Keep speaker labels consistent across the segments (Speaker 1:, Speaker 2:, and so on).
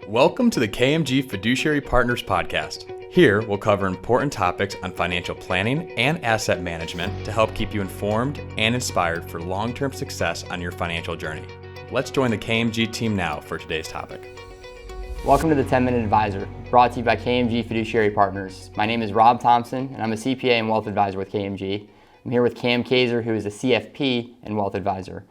Speaker 1: Welcome to the KMG Fiduciary Partners Podcast. Here, we'll cover important topics on financial planning and asset management to help keep you informed and inspired for long-term success on your financial journey. Let's join the KMG team now for today's topic.
Speaker 2: Welcome to the 10-Minute Advisor, brought to you by KMG Fiduciary Partners. My name is Rob Thompson, and I'm a CPA and Wealth Advisor with KMG. I'm here with Cam Kaiser, who is a CFP and Wealth Advisor.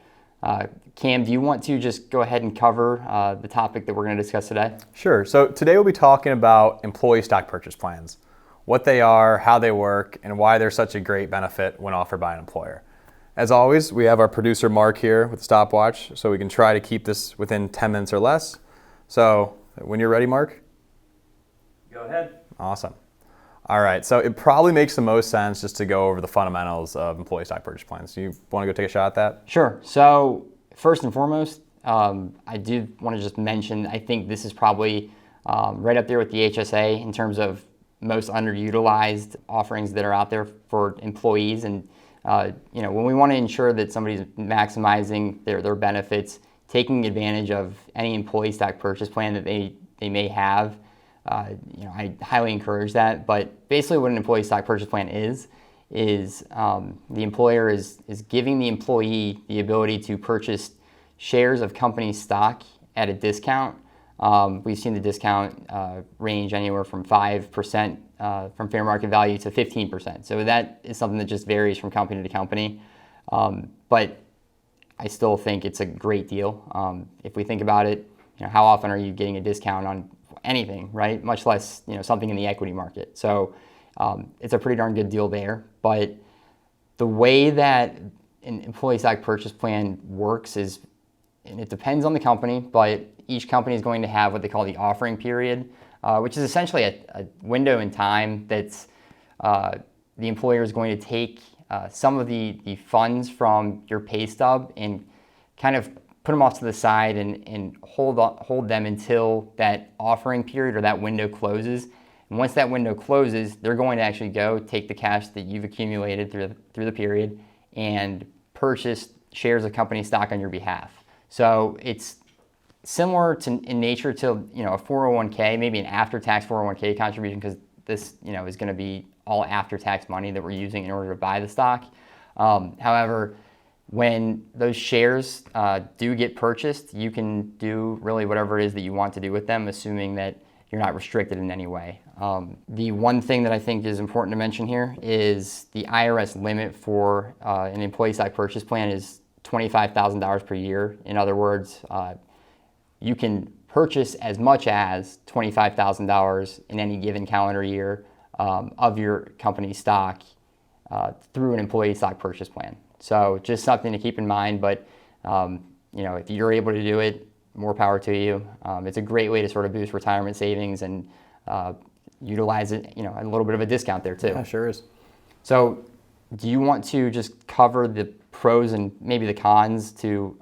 Speaker 2: Cam, do you want to just go ahead and cover the topic that we're going to discuss today?
Speaker 1: Sure. So today we'll be talking about employee stock purchase plans, what they are, how they work, and why they're such a great benefit when offered by an employer. As always, we have our producer Mark here with the stopwatch, so we can try to keep this within 10 minutes or less. So when you're ready, Mark?
Speaker 2: Go ahead.
Speaker 1: Awesome. All right, so it probably makes the most sense just to go over the fundamentals of employee stock purchase plans. Do you want to go take a shot at that?
Speaker 2: Sure. So first and foremost, I do want to just mention, I think this is probably right up there with the HSA in terms of most underutilized offerings that are out there for employees. And when we want to ensure that somebody's maximizing their benefits, taking advantage of any employee stock purchase plan that they may have, I highly encourage that. But basically what an employee stock purchase plan is the employer is giving the employee the ability to purchase shares of company stock at a discount. We've seen the discount range anywhere from 5% from fair market value to 15%. So that is something that just varies from company to company. But I still think it's a great deal. If we think about it, how often are you getting a discount on anything, right? Much less, something in the equity market. So it's a pretty darn good deal there. But the way that an employee stock purchase plan works is, and it depends on the company, but each company is going to have what they call the offering period, which is essentially a window in time that's the employer is going to take some of the funds from your pay stub and kind of put them off to the side and hold them until that offering period or that window closes. And once that window closes, they're going to actually go take the cash that you've accumulated through the period and purchase shares of company stock on your behalf. So it's similar in nature to a 401k, maybe an after-tax 401k contribution, because this is going to be all after-tax money that we're using in order to buy the stock. However, when those shares do get purchased, you can do really whatever it is that you want to do with them, assuming that you're not restricted in any way. The one thing that I think is important to mention here is the IRS limit for an employee stock purchase plan is $25,000 per year. In other words, you can purchase as much as $25,000 in any given calendar year of your company stock through an employee stock purchase plan. So just something to keep in mind, but if you're able to do it, more power to you. It's a great way to sort of boost retirement savings and utilize it, a little bit of a discount there too.
Speaker 1: Yeah, sure is.
Speaker 2: So do you want to just cover the pros and maybe the cons to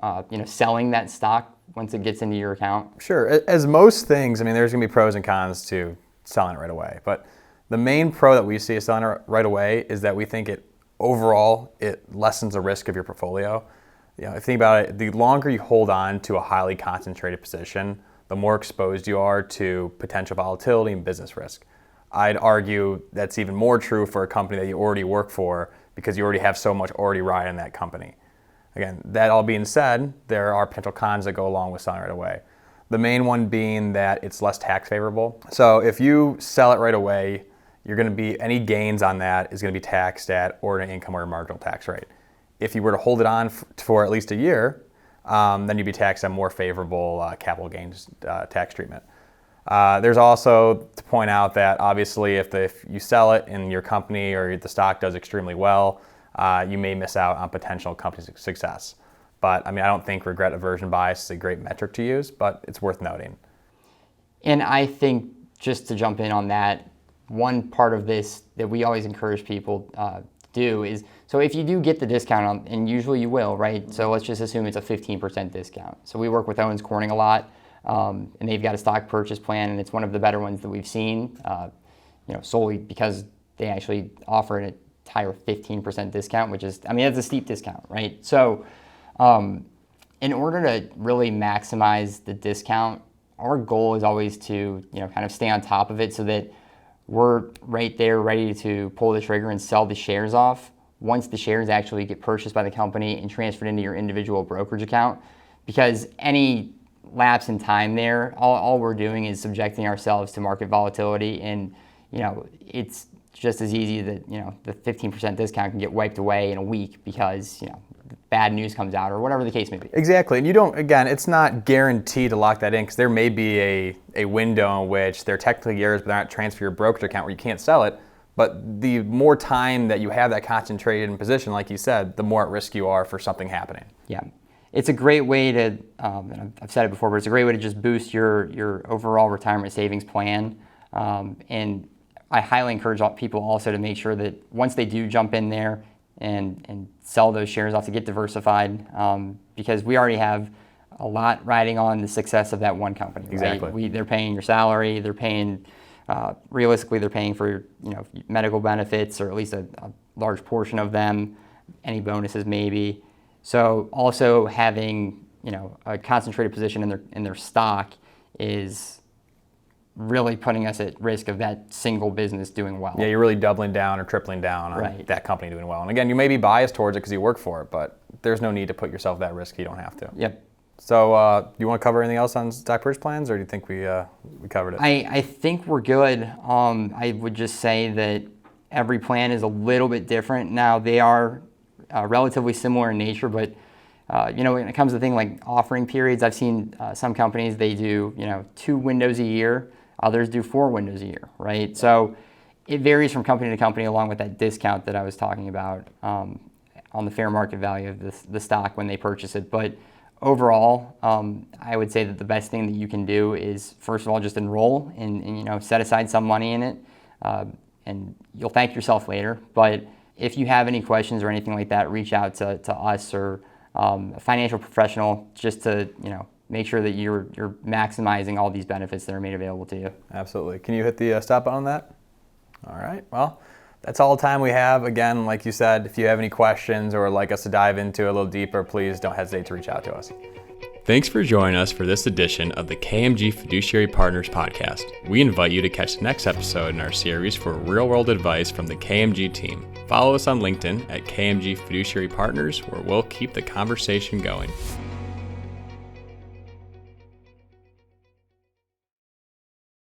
Speaker 2: selling that stock once it gets into your account?
Speaker 1: Sure. As most things, there's going to be pros and cons to selling it right away. But the main pro that we see of selling it right away is that we think overall, it lessens the risk of your portfolio. If you think about it, the longer you hold on to a highly concentrated position, the more exposed you are to potential volatility and business risk. I'd argue that's even more true for a company that you already work for because you already have so much already riding in that company. Again, that all being said, there are potential cons that go along with selling right away. The main one being that it's less tax favorable. So if you sell it right away, you're going to be, any gains on that is going to be taxed at ordinary income or a marginal tax rate. If you were to hold it on for at least a year, then you'd be taxed on more favorable capital gains tax treatment. There's also to point out that obviously if you sell it in your company or the stock does extremely well, you may miss out on potential company success. But I don't think regret aversion bias is a great metric to use, but it's worth noting.
Speaker 2: And I think just to jump in on that, one part of this that we always encourage people to do is, so if you do get the discount, and usually you will, right? So let's just assume it's a 15% discount. So we work with Owens Corning a lot, and they've got a stock purchase plan, and it's one of the better ones that we've seen, solely because they actually offer an entire 15% discount, which is, that's a steep discount, right? So in order to really maximize the discount, our goal is always to, kind of stay on top of it so that we're right there ready to pull the trigger and sell the shares off once the shares actually get purchased by the company and transferred into your individual brokerage account. Because any lapse in time there, all we're doing is subjecting ourselves to market volatility, and it's just as easy that the 15% discount can get wiped away in a week because bad news comes out or whatever the case may be.
Speaker 1: Exactly, and it's not guaranteed to lock that in, because there may be a window in which they're technically yours but they're not transfer your brokerage account where you can't sell it. But the more time that you have that concentrated position, like you said, the more at risk you are for something happening.
Speaker 2: Yeah. It's a great way to, and I've said it before, but it's a great way to just boost your overall retirement savings plan. And I highly encourage people also to make sure that once they do jump in there and sell those shares off, to get diversified, because we already have a lot riding on the success of that one company. Right?
Speaker 1: Exactly.
Speaker 2: They're paying your salary, they're paying, realistically, they're paying for medical benefits, or at least a large portion of them, any bonuses maybe. So also having a concentrated position in their stock is really putting us at risk of that single business doing well.
Speaker 1: Yeah, you're really doubling down or tripling down on that company doing well. And again, you may be biased towards it because you work for it, but there's no need to put yourself at that risk. You don't have to.
Speaker 2: Yep.
Speaker 1: So do you want to cover anything else on stock purchase plans, or do you think we covered it?
Speaker 2: I think we're good. I would just say that every plan is a little bit different. Now, they are relatively similar in nature, but when it comes to things like offering periods, I've seen some companies, they do 2 windows a year, others do 4 windows a year, right? So it varies from company to company, along with that discount that I was talking about on the fair market value of the stock when they purchase it. But overall, I would say that the best thing that you can do is, first of all, just enroll and set aside some money in it, and you'll thank yourself later. But if you have any questions or anything like that, reach out to us or a financial professional, just to make sure that you're maximizing all these benefits that are made available to you.
Speaker 1: Absolutely. Can you hit the stop button on that? All right. Well, that's all the time we have. Again, like you said, if you have any questions or would like us to dive into a little deeper, please don't hesitate to reach out to us. Thanks for joining us for this edition of the KMG Fiduciary Partners podcast. We invite you to catch the next episode in our series for real-world advice from the KMG team. Follow us on LinkedIn at KMG Fiduciary Partners, where we'll keep the conversation going.